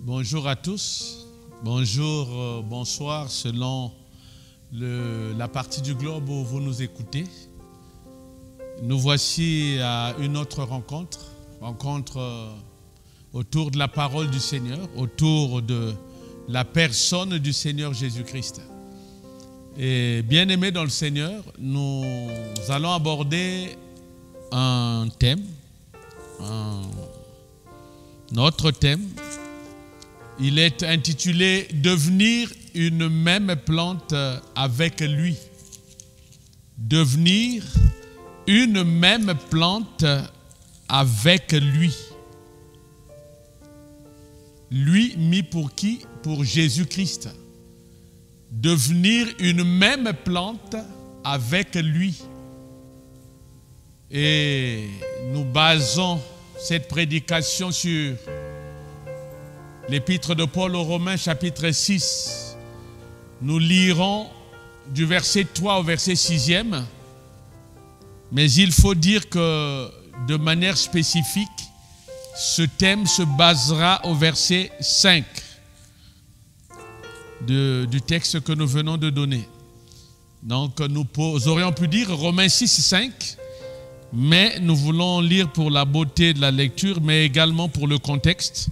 Bonjour à tous, bonjour, bonsoir selon la partie du globe où vous nous écoutez. Nous voici à une autre rencontre autour de la parole du Seigneur, autour de la personne du Seigneur Jésus-Christ. Et bien-aimés dans le Seigneur, nous allons aborder un thème, notre thème. Il est intitulé « Devenir une même plante avec lui ». Devenir une même plante avec lui. Lui mis pour qui? Pour Jésus-Christ. Devenir une même plante avec lui. Et nous basons cette prédication sur l'épître de Paul aux Romains, chapitre 6. Nous lirons du verset 3 au verset 6e. Mais il faut dire que de manière spécifique, ce thème se basera au verset 5 du texte que nous venons de donner. Donc nous aurions pu dire Romains 6, 5, mais nous voulons lire pour la beauté de la lecture, mais également pour le contexte.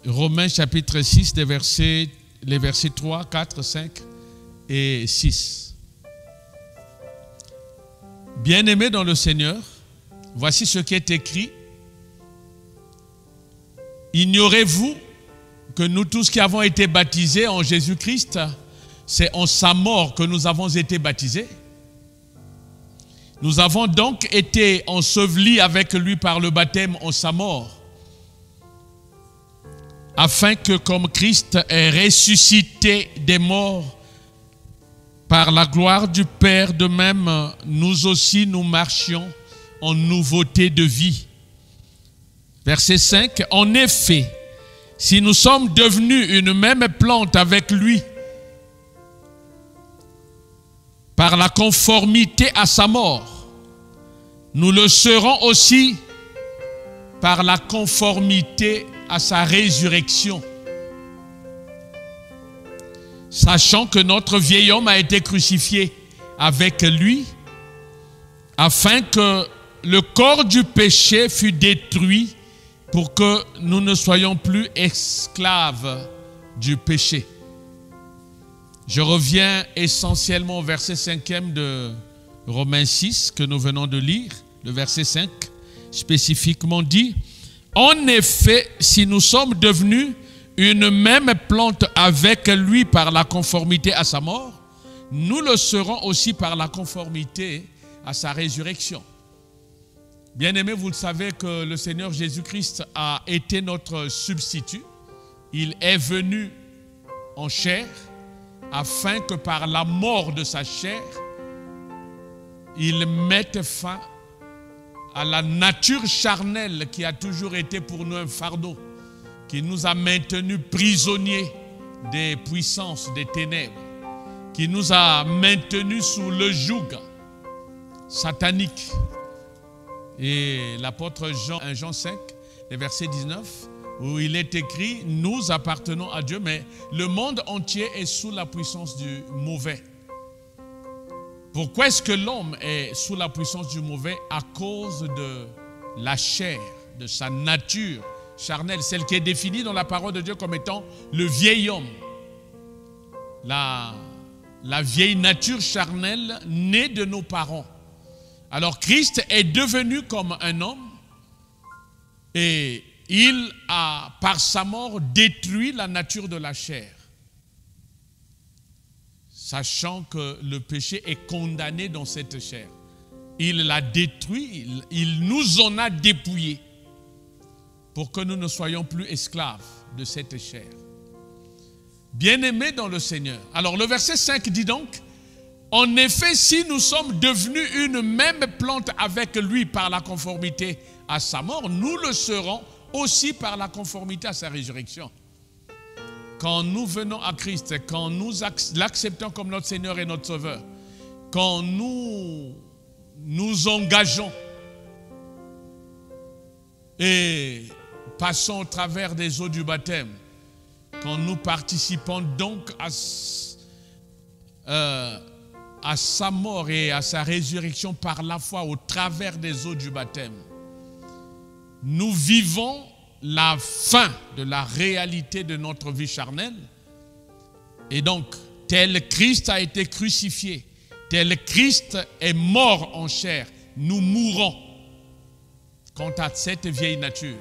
Romains chapitre 6, les versets 3, 4, 5 et 6. Bien-aimés dans le Seigneur, voici ce qui est écrit. Ignorez-vous que nous tous qui avons été baptisés en Jésus-Christ, c'est en sa mort que nous avons été baptisés. Nous avons donc été ensevelis avec lui par le baptême en sa mort, afin que comme Christ est ressuscité des morts par la gloire du Père, de même nous aussi nous marchions en nouveauté de vie. Verset 5, en effet, si nous sommes devenus une même plante avec lui, par la conformité à sa mort, nous le serons aussi par la conformité à sa résurrection. Sachant que notre vieil homme a été crucifié avec lui, afin que le corps du péché fût détruit, pour que nous ne soyons plus esclaves du péché. Je reviens essentiellement au verset 5e de Romains 6 que nous venons de lire. Le verset 5 spécifiquement dit « En effet, si nous sommes devenus une même plante avec lui par la conformité à sa mort, nous le serons aussi par la conformité à sa résurrection. » Bien-aimés, vous le savez que le Seigneur Jésus-Christ a été notre substitut. Il est venu en chair afin que par la mort de sa chair, il mette fin à la nature charnelle qui a toujours été pour nous un fardeau, qui nous a maintenus prisonniers des puissances des ténèbres, qui nous a maintenus sous le joug satanique. Et l'apôtre Jean, 1 Jean 5, le verset 19, où il est écrit, nous appartenons à Dieu, mais le monde entier est sous la puissance du mauvais. Pourquoi est-ce que l'homme est sous la puissance du mauvais? À cause de la chair, de sa nature charnelle, celle qui est définie dans la parole de Dieu comme étant le vieil homme. La vieille nature charnelle née de nos parents. Alors Christ est devenu comme un homme et il a, par sa mort, détruit la nature de la chair. Sachant que le péché est condamné dans cette chair. Il l'a détruit, il nous en a dépouillés pour que nous ne soyons plus esclaves de cette chair. Bien-aimés dans le Seigneur. Alors le verset 5 dit donc, en effet, si nous sommes devenus une même plante avec lui par la conformité à sa mort, nous le serons aussi par la conformité à sa résurrection. Quand nous venons à Christ, quand nous l'acceptons comme notre Seigneur et notre Sauveur, quand nous nous engageons et passons au travers des eaux du baptême, quand nous participons donc à sa mort et à sa résurrection par la foi au travers des eaux du baptême, nous vivons la fin de la réalité de notre vie charnelle. Et donc, tel Christ a été crucifié, tel Christ est mort en chair, nous mourrons quant à cette vieille nature.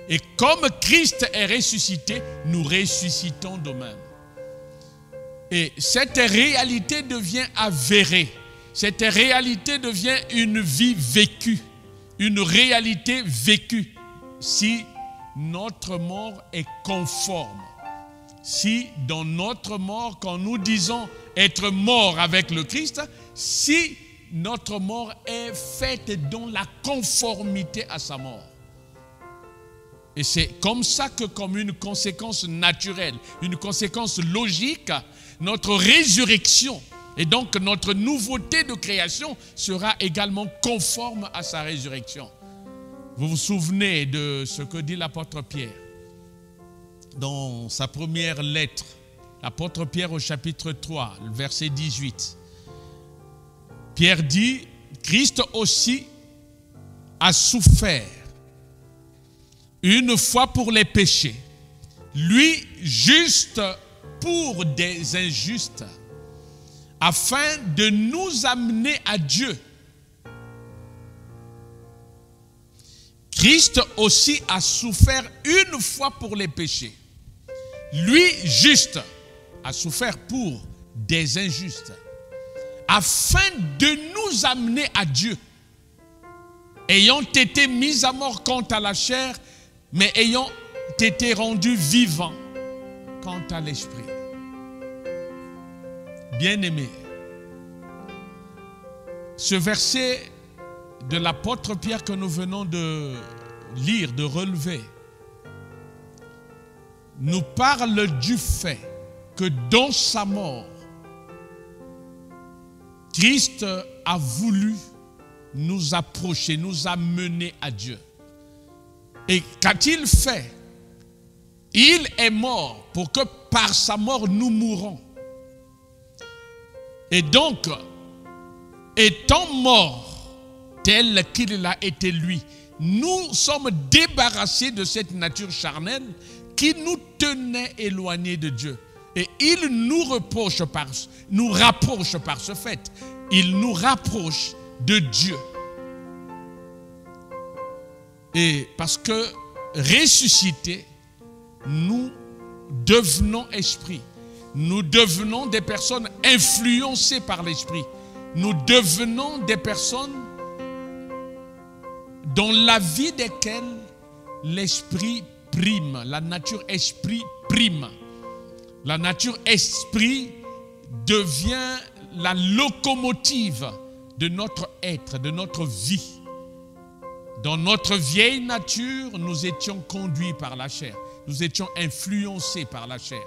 Et comme Christ est ressuscité, nous ressuscitons de même. Et cette réalité devient avérée. Cette réalité devient une vie vécue, une réalité vécue. Si notre mort est conforme, si dans notre mort, quand nous disons être mort avec le Christ, si notre mort est faite dans la conformité à sa mort. Et c'est comme ça que, comme une conséquence naturelle, une conséquence logique, notre résurrection et donc notre nouveauté de création sera également conforme à sa résurrection. Vous vous souvenez de ce que dit l'apôtre Pierre dans sa première lettre, l'apôtre Pierre au chapitre 3, verset 18. Pierre dit, Christ aussi a souffert une fois pour les péchés, lui juste pour des injustes, afin de nous amener à Dieu. Christ aussi a souffert une fois pour les péchés. Lui juste a souffert pour des injustes, afin de nous amener à Dieu, ayant été mis à mort quant à la chair, mais ayant été rendus vivants quant à l'esprit. Bien-aimés, ce verset de l'apôtre Pierre que nous venons de lire, de relever, nous parle du fait que dans sa mort, Christ a voulu nous approcher, nous amener à Dieu. Et qu'a-t-il fait? Il est mort pour que par sa mort nous mourons. Et donc, étant mort tel qu'il a été lui, nous sommes débarrassés de cette nature charnelle qui nous tenait éloignés de Dieu. Et il nous rapproche par ce fait. Il nous rapproche de Dieu. Et parce que ressuscités, nous devenons esprit. Nous devenons des personnes influencées par l'esprit. Nous devenons des personnes dans la vie desquelles l'esprit prime, la nature esprit prime. La nature esprit devient la locomotive de notre être, de notre vie. Dans notre vieille nature, nous étions conduits par la chair. Nous étions influencés par la chair.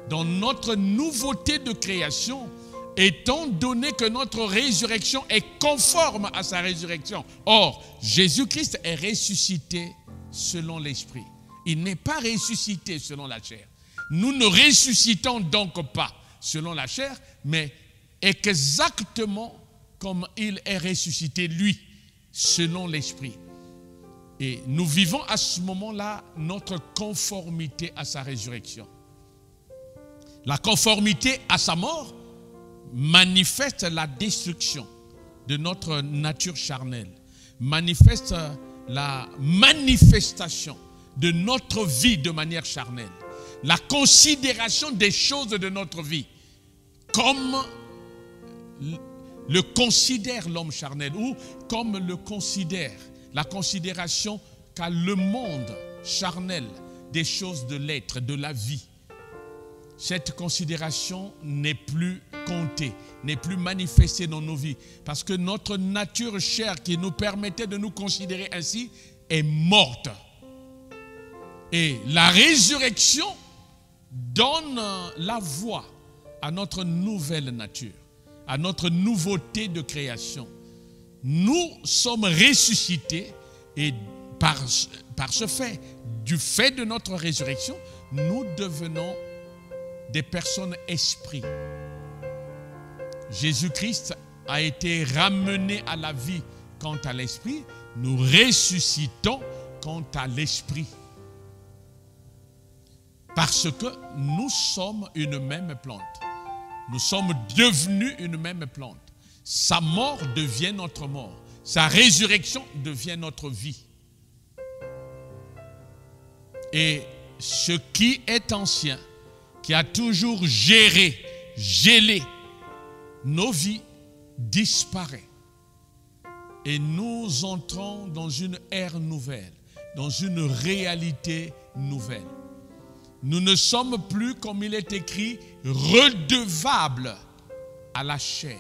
Dans notre nouveauté de création, étant donné que notre résurrection est conforme à sa résurrection. Or, Jésus-Christ est ressuscité selon l'esprit. Il n'est pas ressuscité selon la chair. Nous ne ressuscitons donc pas selon la chair, mais exactement comme il est ressuscité, lui, selon l'esprit. Et nous vivons à ce moment-là notre conformité à sa résurrection. La conformité à sa mort manifeste la destruction de notre nature charnelle, manifeste la manifestation de notre vie de manière charnelle, la considération des choses de notre vie comme le considère l'homme charnel ou comme le considère la considération qu'a le monde charnel des choses de l'être, de la vie. Cette considération n'est plus comptée, n'est plus manifestée dans nos vies. Parce que notre nature chère qui nous permettait de nous considérer ainsi est morte. Et la résurrection donne la voie à notre nouvelle nature, à notre nouveauté de création. Nous sommes ressuscités et par ce fait, du fait de notre résurrection, nous devenons des personnes esprit. Jésus-Christ a été ramené à la vie quant à l'esprit, nous ressuscitons quant à l'esprit. Parce que nous sommes une même plante. Nous sommes devenus une même plante. Sa mort devient notre mort. Sa résurrection devient notre vie. Et ce qui est ancien, qui a toujours géré, gelé nos vies, disparaît. Et nous entrons dans une ère nouvelle, dans une réalité nouvelle. Nous ne sommes plus, comme il est écrit, redevables à la chair.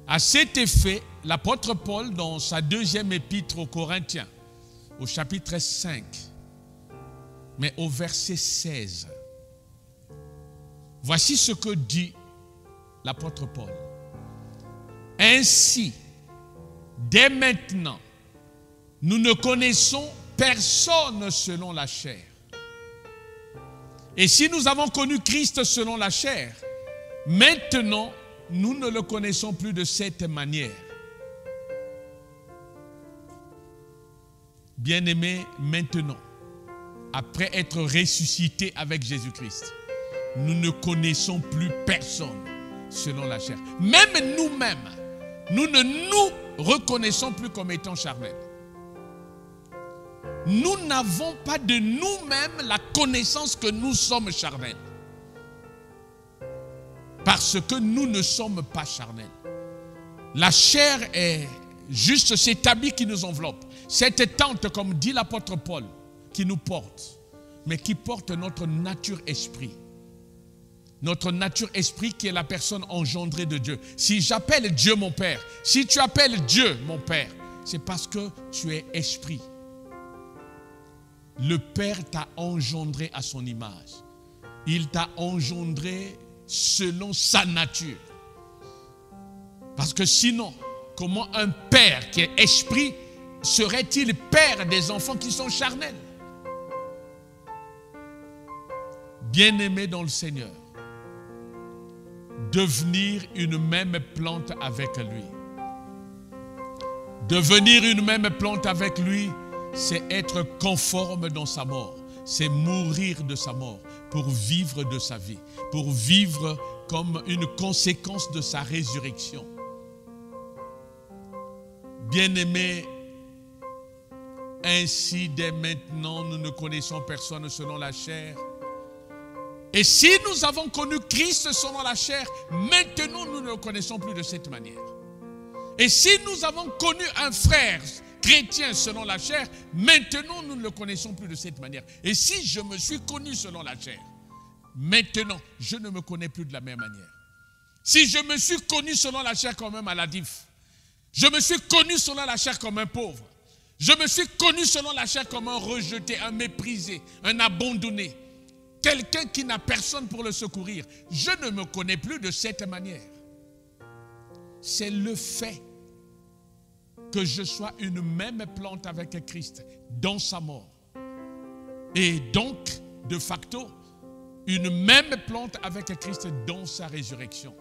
À cet effet, l'apôtre Paul, dans sa deuxième épître aux Corinthiens, au chapitre 5, mais au verset 16, voici ce que dit l'apôtre Paul. Ainsi, dès maintenant, nous ne connaissons personne selon la chair. Et si nous avons connu Christ selon la chair, maintenant, nous ne le connaissons plus de cette manière. Bien-aimés, maintenant, après être ressuscités avec Jésus-Christ, nous ne connaissons plus personne selon la chair. Même nous-mêmes, nous ne nous reconnaissons plus comme étant charnels. Nous n'avons pas de nous-mêmes la connaissance que nous sommes charnels. Parce que nous ne sommes pas charnels. La chair est juste cet habit qui nous enveloppe. Cette tente, comme dit l'apôtre Paul, qui nous porte, mais qui porte notre nature esprit. Notre nature esprit qui est la personne engendrée de Dieu. Si j'appelle Dieu mon Père, si tu appelles Dieu mon Père, c'est parce que tu es esprit. Le Père t'a engendré à son image. Il t'a engendré selon sa nature. Parce que sinon, comment un père qui est esprit serait-il père des enfants qui sont charnels? Bien-aimés dans le Seigneur, devenir une même plante avec lui. Devenir une même plante avec lui, c'est être conforme dans sa mort. C'est mourir de sa mort pour vivre de sa vie. Pour vivre comme une conséquence de sa résurrection. Bien-aimés, ainsi dès maintenant nous ne connaissons personne selon la chair. Et si nous avons connu Christ selon la chair, maintenant nous ne le connaissons plus de cette manière. Et si nous avons connu un frère chrétien selon la chair, maintenant nous ne le connaissons plus de cette manière. Et si je me suis connu selon la chair, maintenant je ne me connais plus de la même manière. Si je me suis connu selon la chair comme un maladif, je me suis connu selon la chair comme un pauvre, je me suis connu selon la chair comme un rejeté, un méprisé, un abandonné, quelqu'un qui n'a personne pour le secourir, je ne me connais plus de cette manière. C'est le fait que je sois une même plante avec Christ dans sa mort. Et donc, de facto, une même plante avec Christ dans sa résurrection.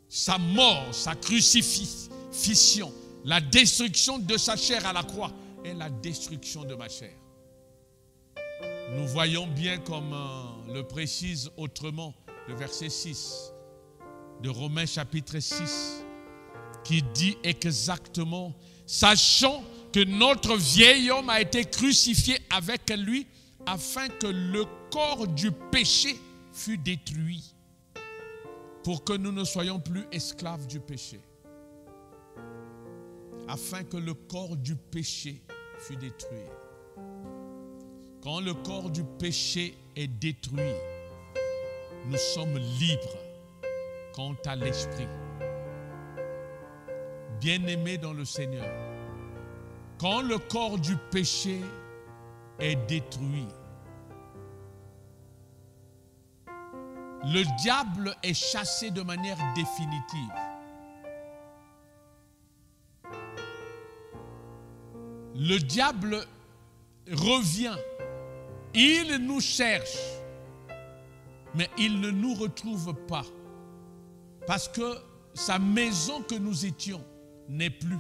Sa mort, sa crucifixion, la destruction de sa chair à la croix est la destruction de ma chair. Nous voyons bien comme le précise autrement le verset 6 de Romains chapitre 6 qui dit exactement, sachant que notre vieil homme a été crucifié avec lui afin que le corps du péché fût détruit pour que nous ne soyons plus esclaves du péché. Afin que le corps du péché fût détruit. Quand le corps du péché est détruit, nous sommes libres quant à l'esprit. Bien-aimés dans le Seigneur, quand le corps du péché est détruit, le diable est chassé de manière définitive. le diable revient. Il nous cherche, mais il ne nous retrouve pas. Parce que sa maison que nous étions n'est plus.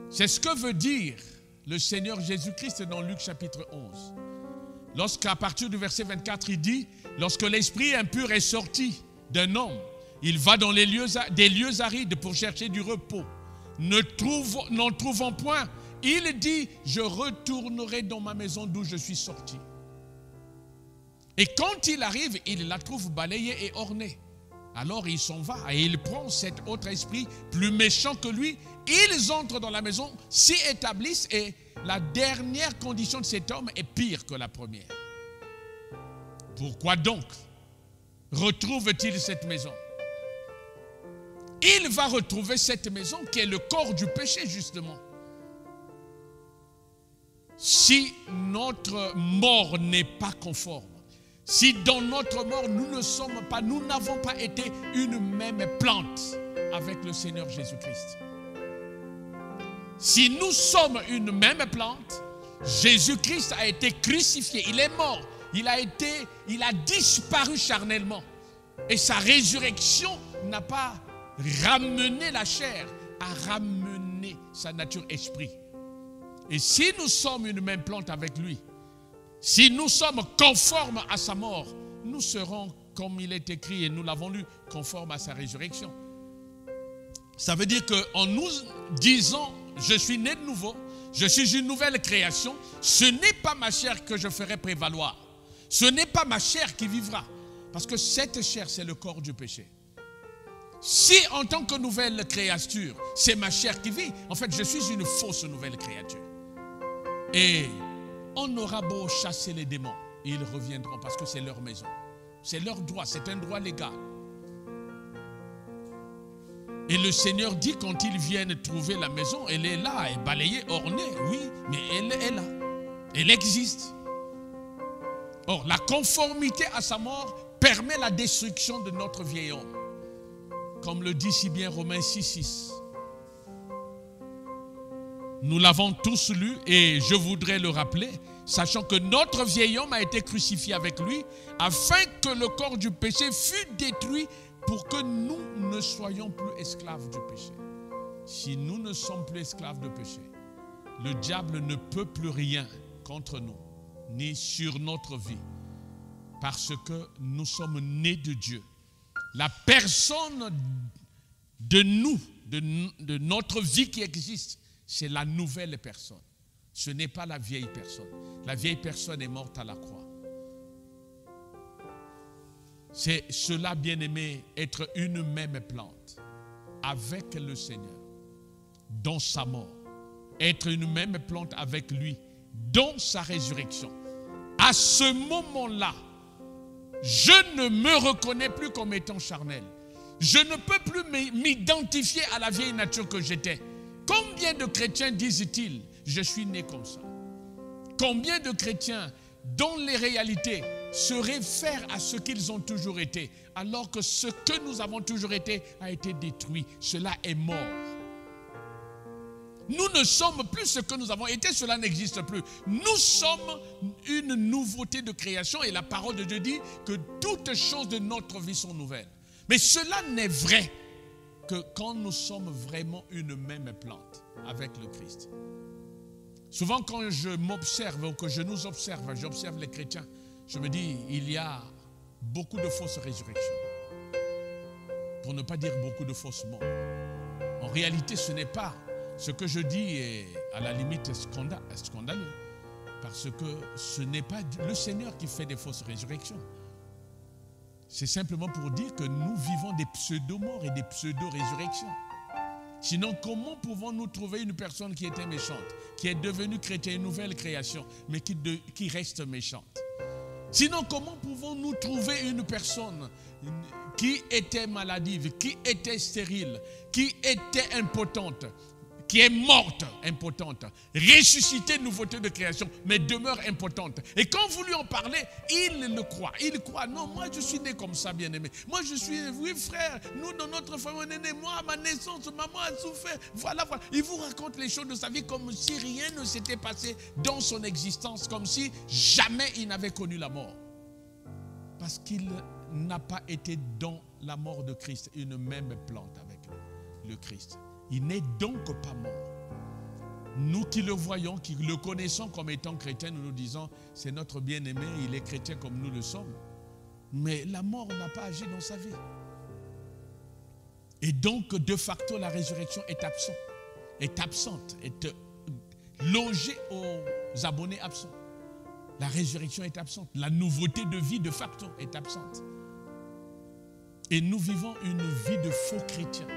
C'est ce que veut dire le Seigneur Jésus-Christ dans Luc chapitre 11. Lorsqu'à partir du verset 24, il dit, lorsque l'esprit impur est sorti d'un homme, il va dans des lieux arides pour chercher du repos. N'en trouvant point, il dit, je retournerai dans ma maison d'où je suis sorti. Et quand il arrive, il la trouve balayée et ornée. Alors il s'en va et il prend cet autre esprit plus méchant que lui. Ils entrent dans la maison, s'y établissent et la dernière condition de cet homme est pire que la première. Pourquoi donc retrouve-t-il cette maison? Il va retrouver cette maison qui est le corps du péché justement. Si notre mort n'est pas conforme, si dans notre mort nous n'avons pas été une même plante avec le Seigneur Jésus-Christ. Si nous sommes une même plante, Jésus-Christ a été crucifié, il est mort, il a disparu charnellement. Et sa résurrection n'a pas ramené la chair, a ramené sa nature esprit. Et si nous sommes une même plante avec lui, si nous sommes conformes à sa mort, nous serons, comme il est écrit et nous l'avons lu, conformes à sa résurrection. Ça veut dire qu'en nous disant, je suis né de nouveau, je suis une nouvelle création, ce n'est pas ma chair que je ferai prévaloir. Ce n'est pas ma chair qui vivra. Parce que cette chair, c'est le corps du péché. Si en tant que nouvelle créature, c'est ma chair qui vit, en fait, je suis une fausse nouvelle créature. Et on aura beau chasser les démons, ils reviendront parce que c'est leur maison. C'est leur droit, c'est un droit légal. Et le Seigneur dit quand ils viennent trouver la maison, elle est là, elle est balayée, ornée, oui, mais elle est là. Elle existe. Or, la conformité à sa mort permet la destruction de notre vieil homme. Comme le dit si bien Romains 6,6. Nous l'avons tous lu et je voudrais le rappeler, sachant que notre vieil homme a été crucifié avec lui, afin que le corps du péché fût détruit pour que nous ne soyons plus esclaves du péché. Si nous ne sommes plus esclaves du péché, le diable ne peut plus rien contre nous, ni sur notre vie, parce que nous sommes nés de Dieu. La personne de nous, de notre vie qui existe, c'est la nouvelle personne. Ce n'est pas la vieille personne. La vieille personne est morte à la croix. C'est cela, bien-aimé, être une même plante avec le Seigneur dans sa mort. Être une même plante avec lui dans sa résurrection. À ce moment-là, je ne me reconnais plus comme étant charnel. Je ne peux plus m'identifier à la vieille nature que j'étais. Combien de chrétiens disent-ils, je suis né comme ça? Combien de chrétiens, dont les réalités se réfèrent à ce qu'ils ont toujours été, alors que ce que nous avons toujours été a été détruit. Cela est mort. Nous ne sommes plus ce que nous avons été, cela n'existe plus. Nous sommes une nouveauté de création et la parole de Dieu dit que toutes choses de notre vie sont nouvelles. Mais cela n'est vrai que quand nous sommes vraiment une même plante avec le Christ. Souvent quand je m'observe ou que je nous observe, j'observe les chrétiens, je me dis, il y a beaucoup de fausses résurrections. Pour ne pas dire beaucoup de fausses morts. En réalité, ce n'est pas, ce que je dis est à la limite scandaleux. Parce que ce n'est pas le Seigneur qui fait des fausses résurrections. C'est simplement pour dire que nous vivons des pseudo-morts et des pseudo-résurrections. Sinon, comment pouvons-nous trouver une personne qui était méchante, qui est devenue chrétienne, une nouvelle création, mais qui reste méchante? Sinon, comment pouvons-nous trouver une personne qui était maladive, qui était stérile, qui était impotente, qui est morte, impotente, ressuscitée, nouveauté de création, mais demeure impotente. Et quand vous lui en parlez, il le croit. Il croit, non, moi je suis né comme ça, bien-aimé. Moi je suis, oui frère, nous dans notre famille, on est né, moi à ma naissance, maman a souffert. Voilà, voilà. Il vous raconte les choses de sa vie comme si rien ne s'était passé dans son existence, comme si jamais il n'avait connu la mort. Parce qu'il n'a pas été dans la mort de Christ, une même plante avec le Christ. Il n'est donc pas mort. Nous qui le voyons, qui le connaissons comme étant chrétien, nous nous disons, c'est notre bien-aimé, il est chrétien comme nous le sommes. Mais la mort n'a pas agi dans sa vie. Et donc, de facto, la résurrection est absente, est logée aux abonnés absents. La résurrection est absente. La nouveauté de vie, de facto, est absente. Et nous vivons une vie de faux chrétiens.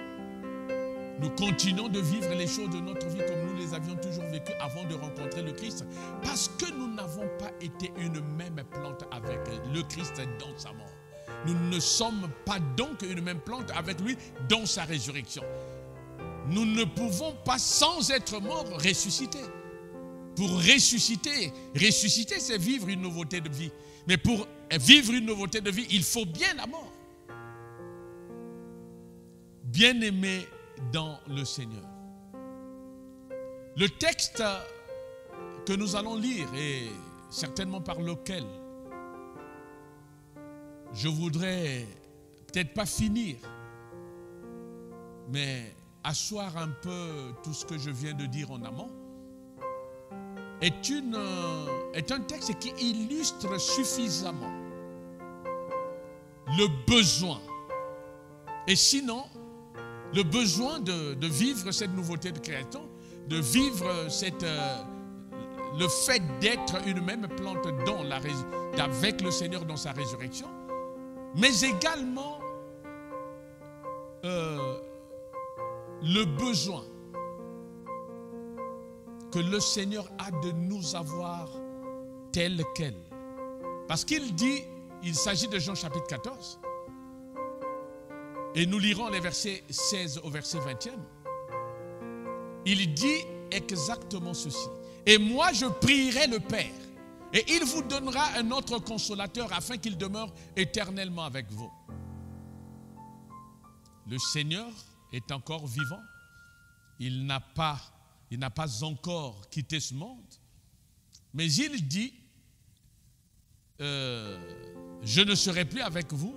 Nous continuons de vivre les choses de notre vie comme nous les avions toujours vécues avant de rencontrer le Christ. Parce que nous n'avons pas été une même plante avec le Christ dans sa mort. Nous ne sommes pas donc une même plante avec lui dans sa résurrection. Nous ne pouvons pas, sans être morts, ressusciter. Pour ressusciter, c'est vivre une nouveauté de vie. Mais pour vivre une nouveauté de vie, il faut bien la mort. Bien-aimé dans le Seigneur. Le texte que nous allons lire et certainement par lequel je voudrais peut-être pas finir, mais asseoir un peu tout ce que je viens de dire en amont, est un texte qui illustre suffisamment le besoin. Et sinon, le besoin de vivre cette nouveauté de création, de vivre le fait d'être une même plante avec le Seigneur dans sa résurrection, mais également le besoin que le Seigneur a de nous avoir tel quel. Parce qu'il dit, il s'agit de Jean chapitre 14, et nous lirons les versets 16 au verset 20e. Il dit exactement ceci. Et moi je prierai le Père, et il vous donnera un autre consolateur afin qu'il demeure éternellement avec vous. Le Seigneur est encore vivant. Il n'a pas encore quitté ce monde. Mais il dit, je ne serai plus avec vous,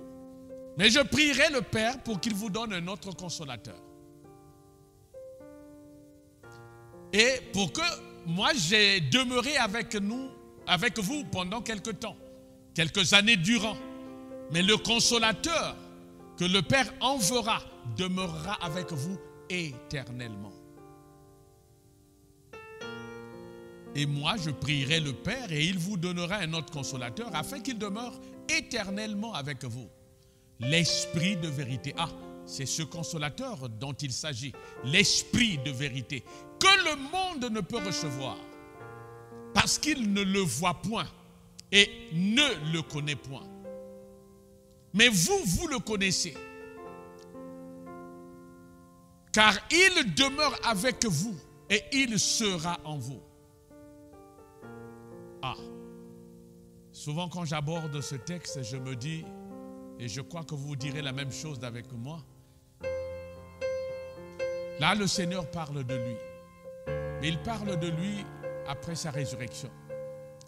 mais je prierai le Père pour qu'il vous donne un autre consolateur. Et pour que moi j'ai demeuré avec vous pendant quelque temps, quelques années durant. Mais le consolateur que le Père enverra demeurera avec vous éternellement. Et moi je prierai le Père et il vous donnera un autre consolateur afin qu'il demeure éternellement avec vous. L'Esprit de vérité. Ah, c'est ce consolateur dont il s'agit. L'Esprit de vérité que le monde ne peut recevoir parce qu'il ne le voit point et ne le connaît point. Mais vous le connaissez, car il demeure avec vous et il sera en vous. Ah, souvent quand j'aborde ce texte, je me dis, et je crois que vous direz la même chose avec moi, là le Seigneur parle de lui, mais il parle de lui après sa résurrection.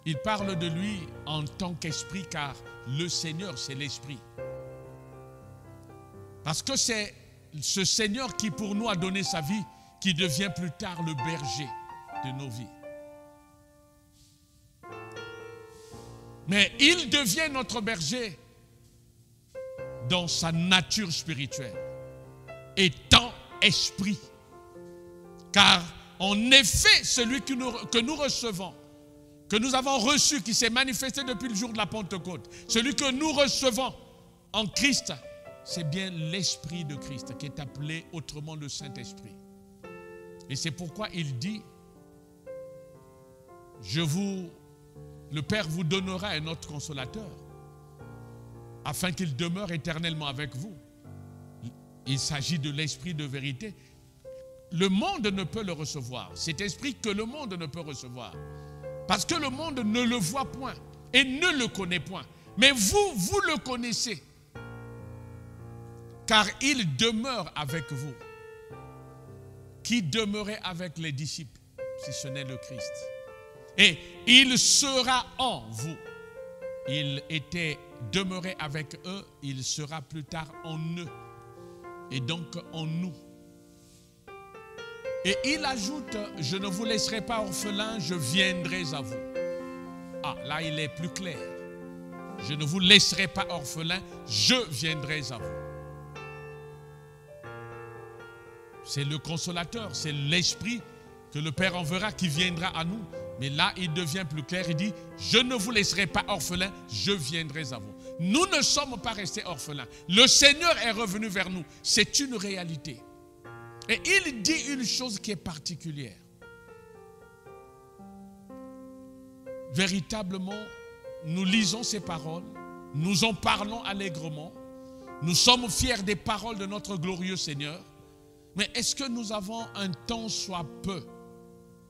Il parle de lui en tant qu'esprit, car le Seigneur c'est l'esprit. Parce que c'est ce Seigneur qui pour nous a donné sa vie, qui devient plus tard le berger de nos vies. Mais il devient notre berger dans sa nature spirituelle, étant esprit. Car en effet, celui que nous recevons, que nous avons reçu, qui s'est manifesté depuis le jour de la Pentecôte, celui que nous recevons en Christ, c'est bien l'Esprit de Christ, qui est appelé autrement le Saint-Esprit. Et c'est pourquoi il dit, le Père vous donnera un autre consolateur, afin qu'il demeure éternellement avec vous. Il s'agit de l'Esprit de vérité, le monde ne peut le recevoir. Cet esprit que le monde ne peut recevoir. Parce que le monde ne le voit point et ne le connaît point. Mais vous, vous le connaissez. Car il demeure avec vous. Qui demeurait avec les disciples, si ce n'est le Christ. Et il sera en vous. Il était demeuré avec eux, il sera plus tard en eux. Et donc en nous. Et il ajoute, je ne vous laisserai pas orphelins, je viendrai à vous. Ah, là il est plus clair. Je ne vous laisserai pas orphelins, je viendrai à vous. C'est le consolateur, c'est l'esprit que le Père enverra qui viendra à nous. Mais là, il devient plus clair, il dit, je ne vous laisserai pas orphelins, je viendrai à vous. Nous ne sommes pas restés orphelins. Le Seigneur est revenu vers nous. C'est une réalité. Et il dit une chose qui est particulière. Véritablement, nous lisons ces paroles, nous en parlons allègrement, nous sommes fiers des paroles de notre glorieux Seigneur, mais est-ce que nous avons un tant soit peu,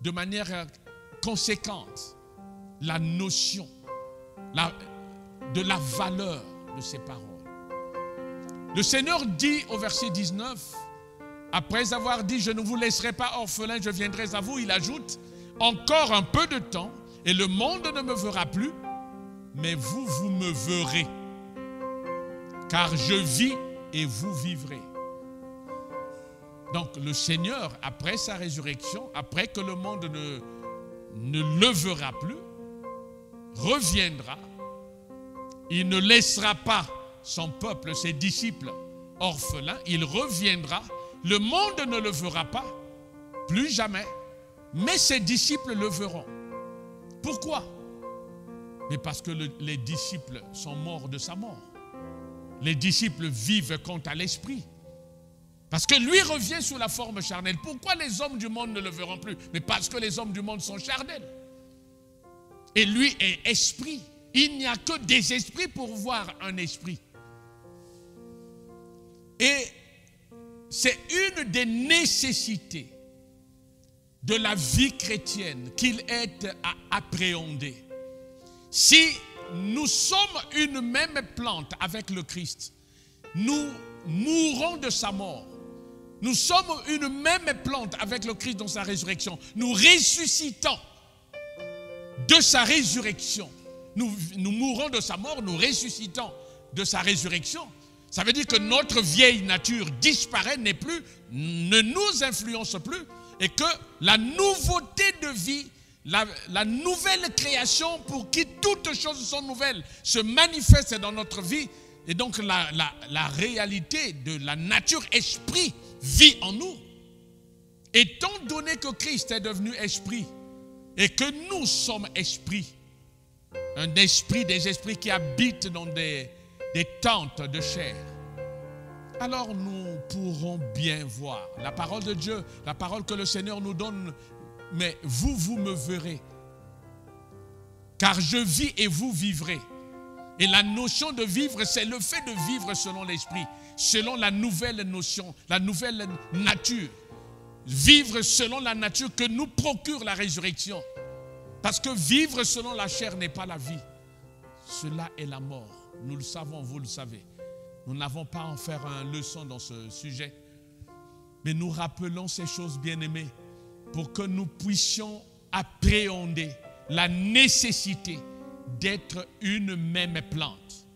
de manière conséquente, la notion de la valeur de ces paroles? Le Seigneur dit au verset 19, après avoir dit, je ne vous laisserai pas orphelin, je viendrai à vous, il ajoute, encore un peu de temps, et le monde ne me verra plus, mais vous, vous me verrez. Car je vis et vous vivrez. Donc le Seigneur, après sa résurrection, après que le monde ne le verra plus, reviendra. Il ne laissera pas son peuple, ses disciples, orphelins. Il reviendra. Le monde ne le verra pas, plus jamais, mais ses disciples le verront. Pourquoi? Mais parce que les disciples sont morts de sa mort. Les disciples vivent quant à l'esprit. Parce que lui revient sous la forme charnelle. Pourquoi les hommes du monde ne le verront plus? Mais parce que les hommes du monde sont charnels. Et lui est esprit. Il n'y a que des esprits pour voir un esprit. Et c'est une des nécessités de la vie chrétienne qu'il est à appréhender. Si nous sommes une même plante avec le Christ, nous mourrons de sa mort. Nous sommes une même plante avec le Christ dans sa résurrection. Nous ressuscitons de sa résurrection. Nous mourons de sa mort, nous ressuscitons de sa résurrection. Ça veut dire que notre vieille nature disparaît, ne nous influence plus, et que la nouveauté de vie, la nouvelle création pour qui toutes choses sont nouvelles se manifeste dans notre vie. Et donc la réalité de la nature esprit vit en nous. Étant donné que Christ est devenu esprit et que nous sommes esprit, un esprit, des esprits qui habitent dans des tentes de chair, alors nous pourrons bien voir la parole de Dieu, la parole que le Seigneur nous donne. Mais vous, vous me verrez, car je vis et vous vivrez. Et la notion de vivre, c'est le fait de vivre selon l'esprit, selon la nouvelle notion, la nouvelle nature. Vivre selon la nature que nous procure la résurrection. Parce que vivre selon la chair n'est pas la vie. Cela est la mort. Nous le savons, vous le savez. Nous n'avons pas à en faire une leçon dans ce sujet. Mais nous rappelons ces choses, bien-aimés, pour que nous puissions appréhender la nécessité d'être une même plante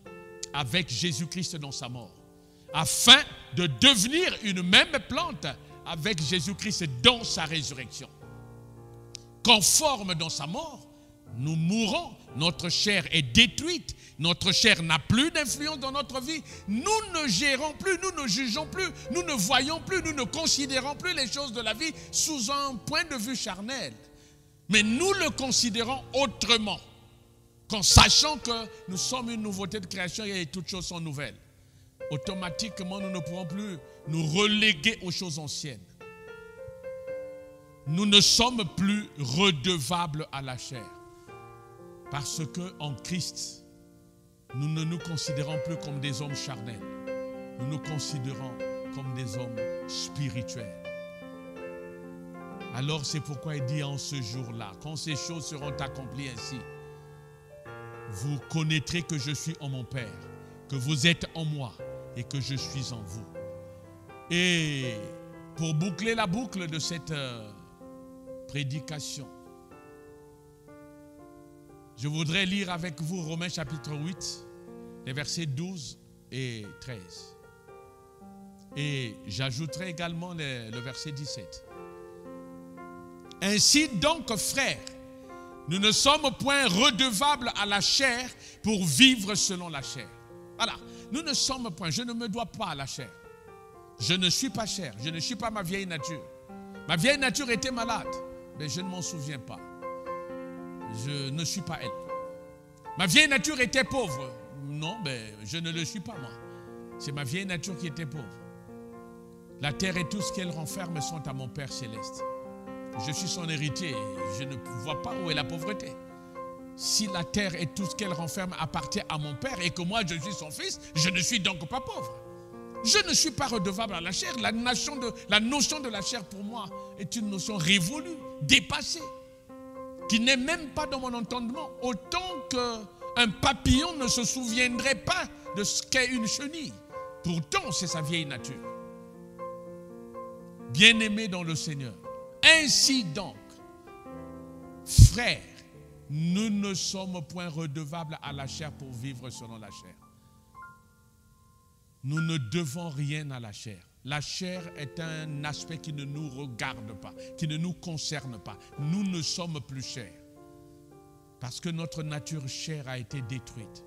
avec Jésus-Christ dans sa mort, afin de devenir une même plante avec Jésus-Christ dans sa résurrection. Conforme dans sa mort, nous mourons, notre chair est détruite, notre chair n'a plus d'influence dans notre vie, nous ne gérons plus, nous ne jugeons plus, nous ne voyons plus, nous ne considérons plus les choses de la vie sous un point de vue charnel, mais nous le considérons autrement, qu'en sachant que nous sommes une nouveauté de création et toutes choses sont nouvelles. Automatiquement, nous ne pourrons plus nous reléguer aux choses anciennes. Nous ne sommes plus redevables à la chair. Parce qu'en Christ, nous ne nous considérons plus comme des hommes charnels. Nous nous considérons comme des hommes spirituels. Alors c'est pourquoi il dit en ce jour-là, quand ces choses seront accomplies ainsi, vous connaîtrez que je suis en mon Père, que vous êtes en moi et que je suis en vous. Et pour boucler la boucle de cette prédication, je voudrais lire avec vous Romains chapitre 8, les versets 12 et 13. Et j'ajouterai également le verset 17. Ainsi donc, frères, nous ne sommes point redevables à la chair pour vivre selon la chair. Voilà, nous ne sommes point, je ne me dois pas à la chair. Je ne suis pas chair, je ne suis pas ma vieille nature. Ma vieille nature était malade, mais je ne m'en souviens pas. Je ne suis pas elle. Ma vieille nature était pauvre. Non, mais je ne le suis pas moi. C'est ma vieille nature qui était pauvre. La terre et tout ce qu'elle renferme sont à mon Père céleste. Je suis son héritier, je ne vois pas où est la pauvreté. Si la terre et tout ce qu'elle renferme appartient à mon Père et que moi je suis son fils, je ne suis donc pas pauvre. Je ne suis pas redevable à la chair. La notion de la chair pour moi est une notion révolue, dépassée, qui n'est même pas dans mon entendement. Autant qu'un papillon ne se souviendrait pas de ce qu'est une chenille. Pourtant, c'est sa vieille nature. Bien-aimés dans le Seigneur. Ainsi donc, frères, nous ne sommes point redevables à la chair pour vivre selon la chair. Nous ne devons rien à la chair. La chair est un aspect qui ne nous regarde pas, qui ne nous concerne pas. Nous ne sommes plus chairs. Parce que notre nature chair a été détruite.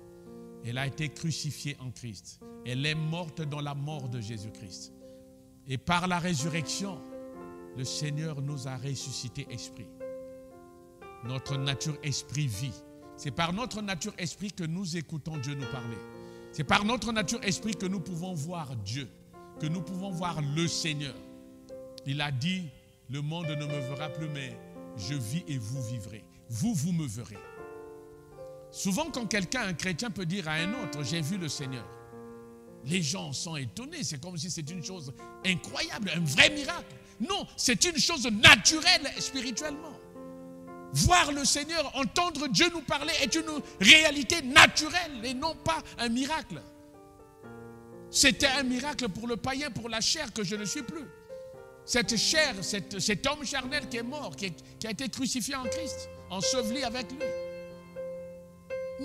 Elle a été crucifiée en Christ. Elle est morte dans la mort de Jésus-Christ. Et par la résurrection, le Seigneur nous a ressuscité esprit. Notre nature esprit vit. C'est par notre nature esprit que nous écoutons Dieu nous parler. C'est par notre nature esprit que nous pouvons voir Dieu, que nous pouvons voir le Seigneur. Il a dit, le monde ne me verra plus, mais je vis et vous vivrez. Vous, vous me verrez. Souvent, quand un chrétien peut dire à un autre, j'ai vu le Seigneur, les gens sont étonnés. C'est comme si c'était une chose incroyable, un vrai miracle. Non, c'est une chose naturelle spirituellement. Voir le Seigneur, entendre Dieu nous parler est une réalité naturelle et non pas un miracle. C'était un miracle pour le païen, pour la chair que je ne suis plus. Cette chair, cet homme charnel qui est mort, qui a été crucifié en Christ, enseveli avec lui.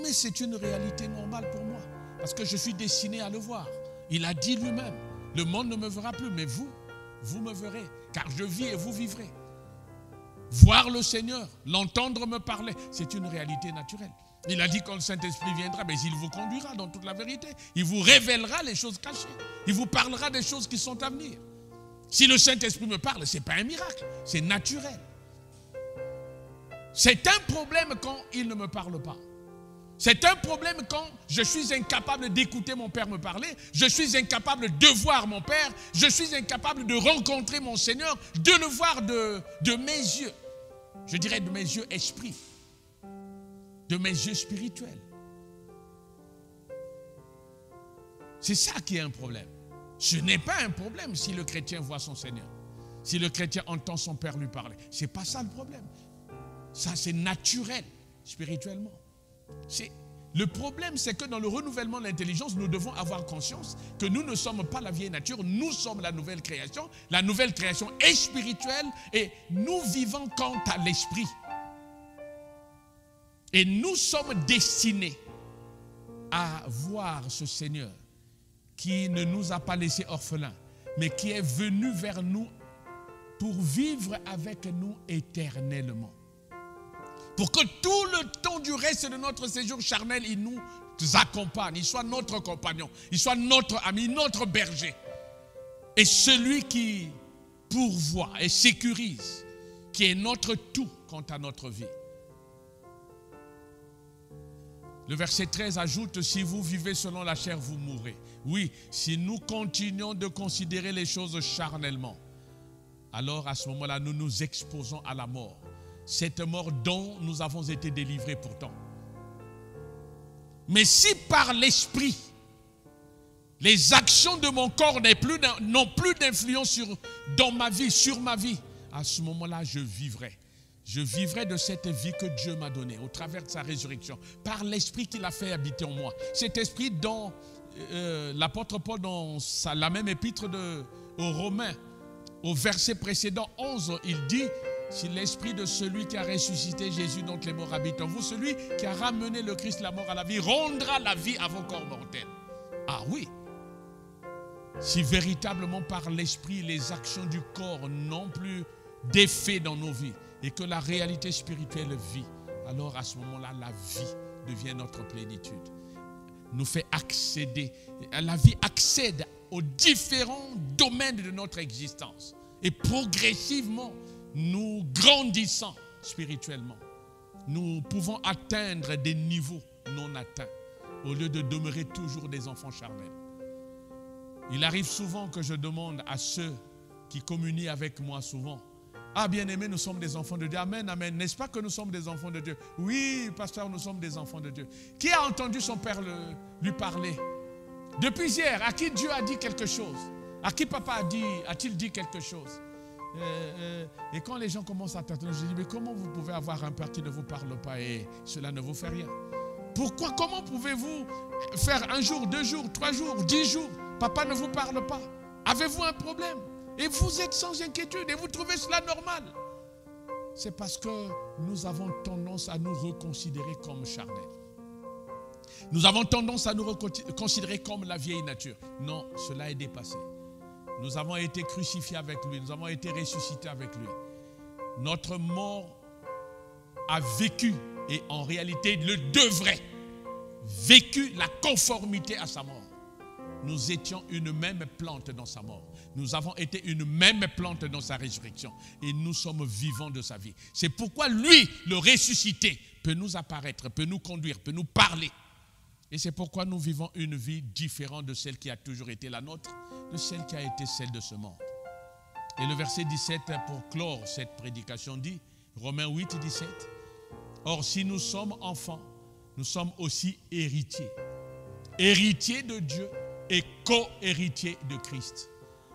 Mais c'est une réalité normale pour moi, parce que je suis destiné à le voir. Il a dit lui-même, le monde ne me verra plus, mais vous, vous me verrez, car je vis et vous vivrez. Voir le Seigneur, l'entendre me parler, c'est une réalité naturelle. Il a dit quand le Saint-Esprit viendra, mais il vous conduira dans toute la vérité. Il vous révélera les choses cachées. Il vous parlera des choses qui sont à venir. Si le Saint-Esprit me parle, ce n'est pas un miracle, c'est naturel. C'est un problème quand il ne me parle pas. C'est un problème quand je suis incapable d'écouter mon Père me parler, je suis incapable de voir mon Père, je suis incapable de rencontrer mon Seigneur, de le voir de mes yeux. Je dirais de mes yeux esprits, de mes yeux spirituels. C'est ça qui est un problème. Ce n'est pas un problème si le chrétien voit son Seigneur, si le chrétien entend son Père lui parler. Ce n'est pas ça le problème. Ça, c'est naturel, spirituellement. Le problème, c'est que dans le renouvellement de l'intelligence, nous devons avoir conscience que nous ne sommes pas la vieille nature, nous sommes la nouvelle création. La nouvelle création est spirituelle et nous vivons quant à l'esprit. Et nous sommes destinés à voir ce Seigneur qui ne nous a pas laissés orphelins, mais qui est venu vers nous pour vivre avec nous éternellement. Pour que tout le temps du reste de notre séjour charnel, il nous accompagne, il soit notre compagnon, il soit notre ami, notre berger. Et celui qui pourvoit et sécurise, qui est notre tout quant à notre vie. Le verset 13 ajoute, si vous vivez selon la chair, vous mourrez. Oui, si nous continuons de considérer les choses charnellement, alors à ce moment-là, nous nous exposons à la mort. Cette mort dont nous avons été délivrés pourtant. Mais si par l'esprit, les actions de mon corps n'ont plus d'influence sur ma vie, à ce moment-là, je vivrai. Je vivrai de cette vie que Dieu m'a donnée au travers de sa résurrection, par l'esprit qu'il a fait habiter en moi. Cet esprit dont l'apôtre Paul, dans la même épître aux Romains, au verset précédent 11, il dit: si l'esprit de celui qui a ressuscité Jésus d'entre les morts habite en vous, celui qui a ramené le Christ, la mort à la vie, rendra la vie à vos corps mortels. Ah oui, si véritablement par l'esprit les actions du corps n'ont plus d'effet dans nos vies et que la réalité spirituelle vit, alors à ce moment-là, la vie devient notre plénitude. Nous fait accéder, la vie accède aux différents domaines de notre existence. Et progressivement, nous grandissons spirituellement. Nous pouvons atteindre des niveaux non atteints au lieu de demeurer toujours des enfants charnels. Il arrive souvent que je demande à ceux qui communient avec moi souvent: ah, bien-aimés, nous sommes des enfants de Dieu. Amen, amen. N'est-ce pas que nous sommes des enfants de Dieu? Oui, pasteur, nous sommes des enfants de Dieu. Qui a entendu son père lui parler? Depuis hier, à qui Dieu a dit quelque chose? À qui papa a-t-il dit quelque chose? Et quand les gens commencent à t'attendre, je dis: mais comment vous pouvez avoir un père qui ne vous parle pas et cela ne vous fait rien? Pourquoi? Comment pouvez-vous faire 1 jour, 2 jours, 3 jours, 10 jours? Papa ne vous parle pas. Avez-vous un problème? Et vous êtes sans inquiétude et vous trouvez cela normal. C'est parce que nous avons tendance à nous reconsidérer comme charnels. Nous avons tendance à nous considérer comme la vieille nature. Non, cela est dépassé. Nous avons été crucifiés avec lui. Nous avons été ressuscités avec lui. Notre mort a vécu et en réalité le devrait vécu la conformité à sa mort. Nous étions une même plante dans sa mort. Nous avons été une même plante dans sa résurrection. Et nous sommes vivants de sa vie. C'est pourquoi lui, le ressuscité, peut nous apparaître, peut nous conduire, peut nous parler. Et c'est pourquoi nous vivons une vie différente de celle qui a toujours été la nôtre, de celle qui a été celle de ce monde. Et le verset 17, pour clore cette prédication, dit, Romains 8, 17, « Or, si nous sommes enfants, nous sommes aussi héritiers. Héritiers de Dieu et co-héritiers de Christ.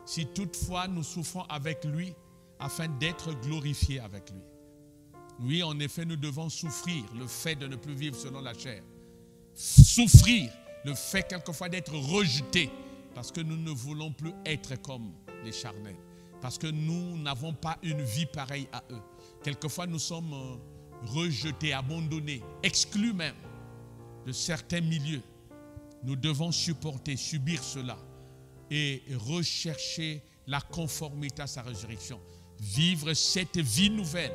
Si toutefois nous souffrons avec lui, afin d'être glorifiés avec lui. » Oui, en effet, nous devons souffrir le fait de ne plus vivre selon la chair. Souffrir le fait quelquefois d'être rejetés parce que nous ne voulons plus être comme les charnels. Parce que nous n'avons pas une vie pareille à eux. Quelquefois, nous sommes rejetés, abandonnés, exclus même de certains milieux. Nous devons supporter, subir cela et rechercher la conformité à sa résurrection. Vivre cette vie nouvelle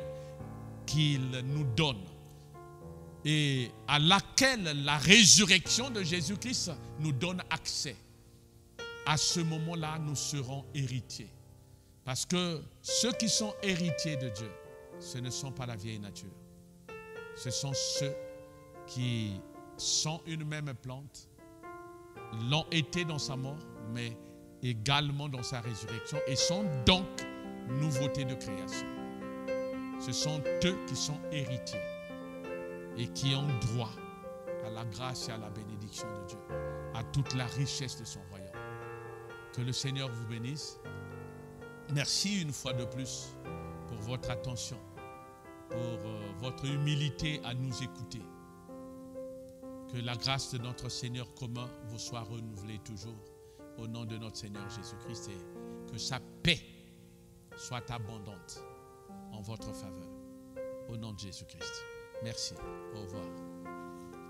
qu'il nous donne et à laquelle la résurrection de Jésus-Christ nous donne accès. À ce moment-là, nous serons héritiers. Parce que ceux qui sont héritiers de Dieu, ce ne sont pas la vieille nature. Ce sont ceux qui sont une même plante, l'ont été dans sa mort, mais également dans sa résurrection, et sont donc nouveautés de création. Ce sont eux qui sont héritiers et qui ont droit à la grâce et à la bénédiction de Dieu, à toute la richesse de son royaume. Que le Seigneur vous bénisse. Merci une fois de plus pour votre attention, pour votre humilité à nous écouter. Que la grâce de notre Seigneur commun vous soit renouvelée toujours au nom de notre Seigneur Jésus-Christ et que sa paix soit abondante en votre faveur. Au nom de Jésus-Christ. Merci. Au revoir.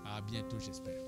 À bientôt, j'espère.